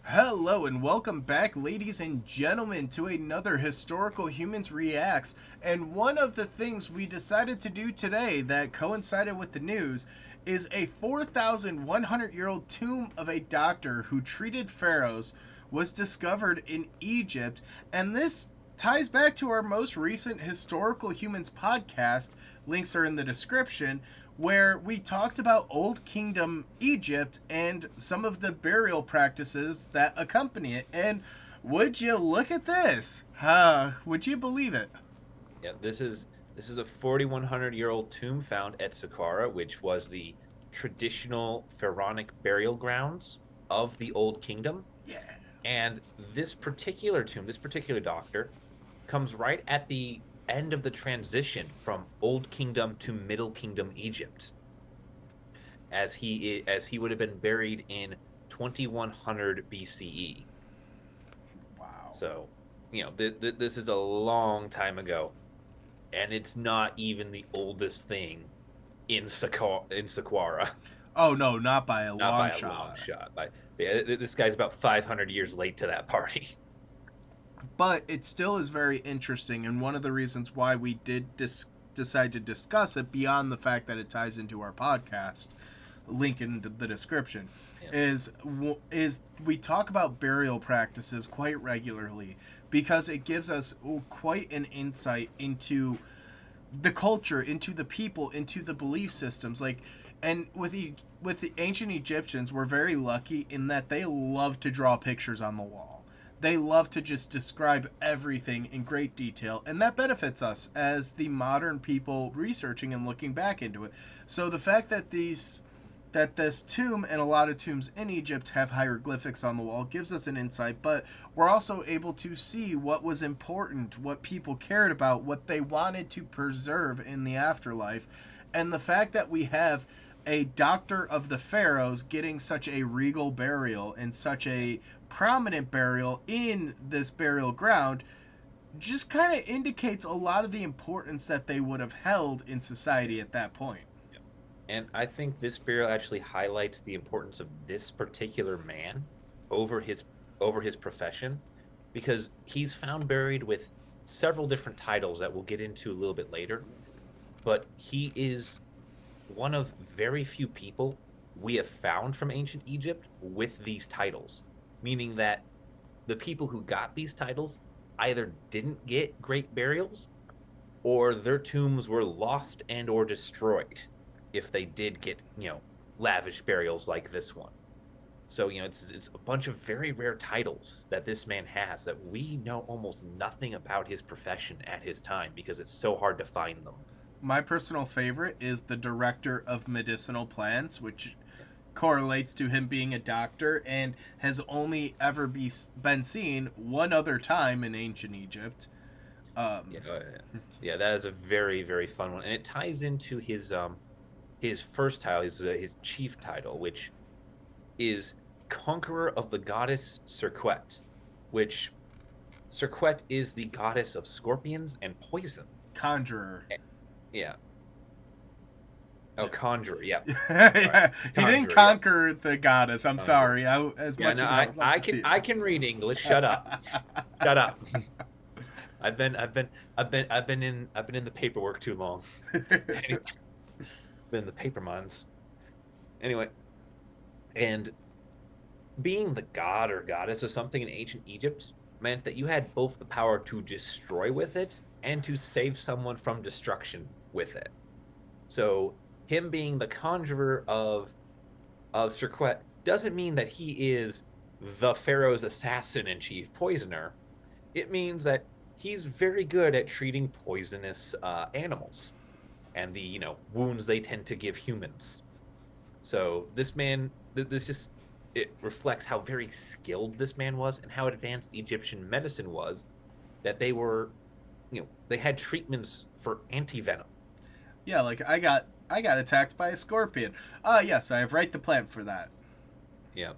Hello and welcome back, ladies and gentlemen, to another Historical Humans Reacts. And one of the things we decided to do today that coincided with the news is a 4,100-year-old tomb of a doctor who treated pharaohs was discovered in Egypt. And this ties back to our most recent Historical Humans podcast. Links are in the description, where we talked about Old Kingdom Egypt and some of the burial practices that accompany it. And would you look at this? Would you believe it? Yeah, this is a 4,100-year-old tomb found at Saqqara, which was the traditional pharaonic burial grounds of the Old Kingdom. Yeah. And this particular tomb, this particular doctor, comes right at the end of the transition from Old Kingdom to Middle Kingdom Egypt, as he would have been buried in 2100 BCE. Wow. So, this is a long time ago, and it's not even the oldest thing in Saqqara. Oh no, not by a Not long by a long shot. shot. This guy's about 500 years late to that party. But it still is very interesting, and one of the reasons why we did decide to discuss it, beyond the fact that it ties into our podcast, link in the description, Yeah. is we talk about burial practices quite regularly because it gives us quite an insight into the culture, into the people, into the belief systems. And with the ancient Egyptians, we're very lucky in that they love to draw pictures on the wall. They love to just describe everything in great detail, and that benefits us as the modern people researching and looking back into it. So the fact that this tomb and a lot of tombs in Egypt have hieroglyphics on the wall gives us an insight, but we're also able to see what was important, what people cared about, what they wanted to preserve in the afterlife. And the fact that we have a doctor of the pharaohs getting such a regal burial and such a prominent burial in this burial ground just kind of indicates a lot of the importance that they would have held in society at that point. And I think this burial actually highlights the importance of this particular man over his over his profession, because he's found buried with several different titles that we'll get into a little bit later. But he is one of very few people we have found from ancient Egypt with these titles, meaning that the people who got these titles either didn't get great burials, or their tombs were lost and or destroyed if they did get, lavish burials like this one. So, it's a bunch of very rare titles that this man has that we know almost nothing about his profession at his time because it's so hard to find them. My personal favorite is the director of medicinal plants, which correlates to him being a doctor and has only ever been seen one other time in ancient Egypt. Yeah, yeah, that is a very, very fun one, and it ties into his first title, his chief title, which is Conqueror of the Goddess Serquet, which Serquet is the goddess of scorpions and poison. Conjurer. Yeah. Oh, Conjurer. Yeah. Right. Yeah, he didn't Conjurer. Yeah. conquer the goddess. I'm Conjurer. sorry. As Yeah. much No, as I would love to see I can read English. Shut up. Shut up. I've been in the paperwork too long. Anyway, been in the paper mines. Anyway, and being the god or goddess of something in ancient Egypt meant that you had both the power to destroy with it and to save someone from destruction with it. So him being the conjurer of Serquet doesn't mean that he is the pharaoh's assassin and chief poisoner. It means that he's very good at treating poisonous animals and the wounds they tend to give humans. So this man, this just it reflects how very skilled this man was and how advanced Egyptian medicine was. That they had treatments for anti-venom. Yeah, like I got attacked by a scorpion. Yes, I have right to plant for that. Yeah,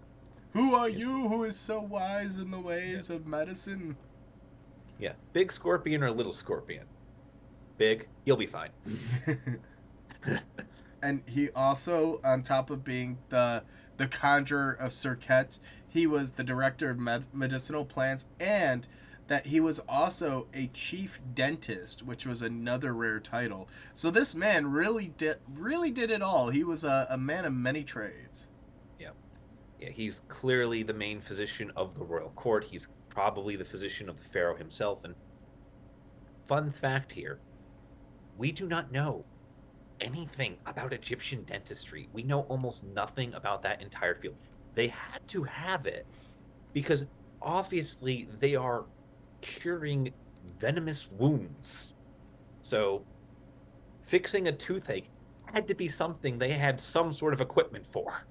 Who are yes, you who is so wise in the yeah, ways of medicine? yeah. Big scorpion or little scorpion? Big, you'll be fine. And he also, on top of being the conjurer of Serket, he was the director of medicinal plants, and that he was also a chief dentist, which was another rare title. So this man really did it all. He was a man of many trades. Yeah. Yeah, he's clearly the main physician of the royal court. He's probably the physician of the pharaoh himself. And fun fact here, we do not know anything about Egyptian dentistry. We know almost nothing about that entire field. They had to have it because obviously they are curing venomous wounds. So fixing a toothache had to be something they had some sort of equipment for.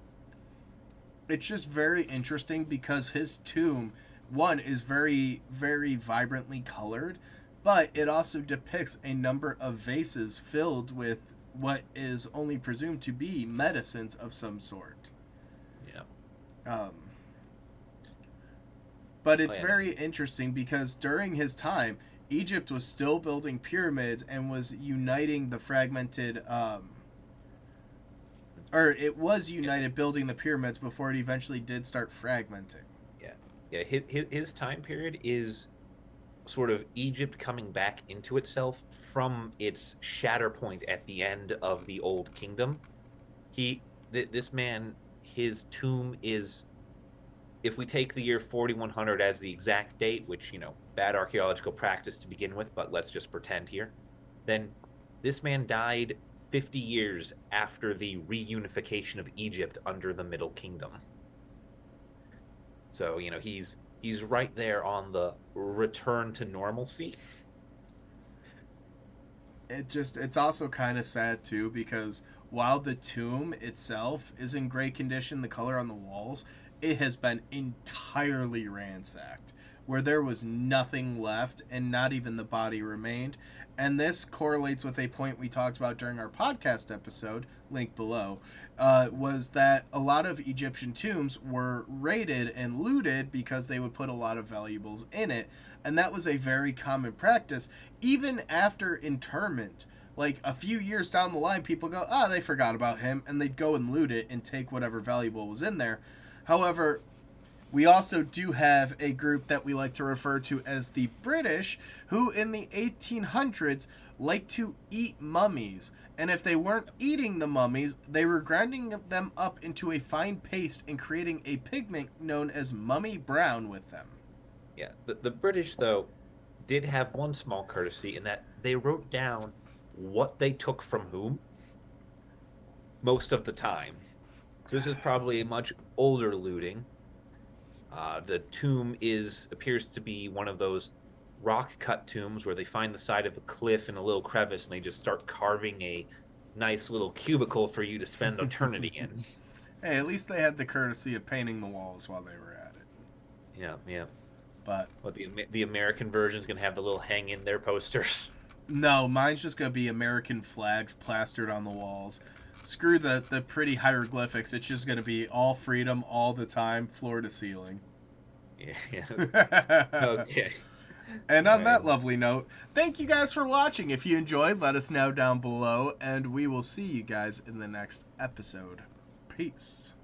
It's just very interesting because his tomb, one, is very, very vibrantly colored, but it also depicts a number of vases filled with what is only presumed to be medicines of some sort. Yeah. Um, but Oh it's yeah. very interesting because during his time, Egypt was still building pyramids and was uniting the fragmented, or it was Yeah. united building the pyramids before it eventually did start fragmenting. Yeah. Yeah. His time period is sort of Egypt coming back into itself from its shatter point at the end of the Old Kingdom. This man, his tomb is, if we take the year 4100 as the exact date, which, bad archaeological practice to begin with, but let's just pretend here, then this man died 50 years after the reunification of Egypt under the Middle Kingdom. So, he's right there on the return to normalcy. It's also kind of sad too because while the tomb itself is in great condition, the color on the walls, it has been entirely ransacked where there was nothing left and not even the body remained. And this correlates with a point we talked about during our podcast episode, link below, was that a lot of Egyptian tombs were raided and looted because they would put a lot of valuables in it. And that was a very common practice. Even after interment, like a few years down the line, people go, they forgot about him, and they'd go and loot it and take whatever valuable was in there. However, we also do have a group that we like to refer to as the British, who in the 1800s liked to eat mummies. And if they weren't eating the mummies, they were grinding them up into a fine paste and creating a pigment known as mummy brown with them. Yeah, the British, though, did have one small courtesy in that they wrote down what they took from whom most of the time. So this is probably a much older looting. The tomb appears to be one of those rock cut tombs where they find the side of a cliff in a little crevice and they just start carving a nice little cubicle for you to spend eternity in. Hey, at least they had the courtesy of painting the walls while they were at it. Yeah, yeah. But the American version is gonna have the little hang in there posters. no, mine's just gonna be American flags plastered on the walls. Screw the pretty hieroglyphics. It's just gonna be all freedom all the time, floor to ceiling. Yeah, yeah. Okay. And on that lovely note, thank you guys for watching. If you enjoyed, let us know down below, and we will see you guys in the next episode. Peace.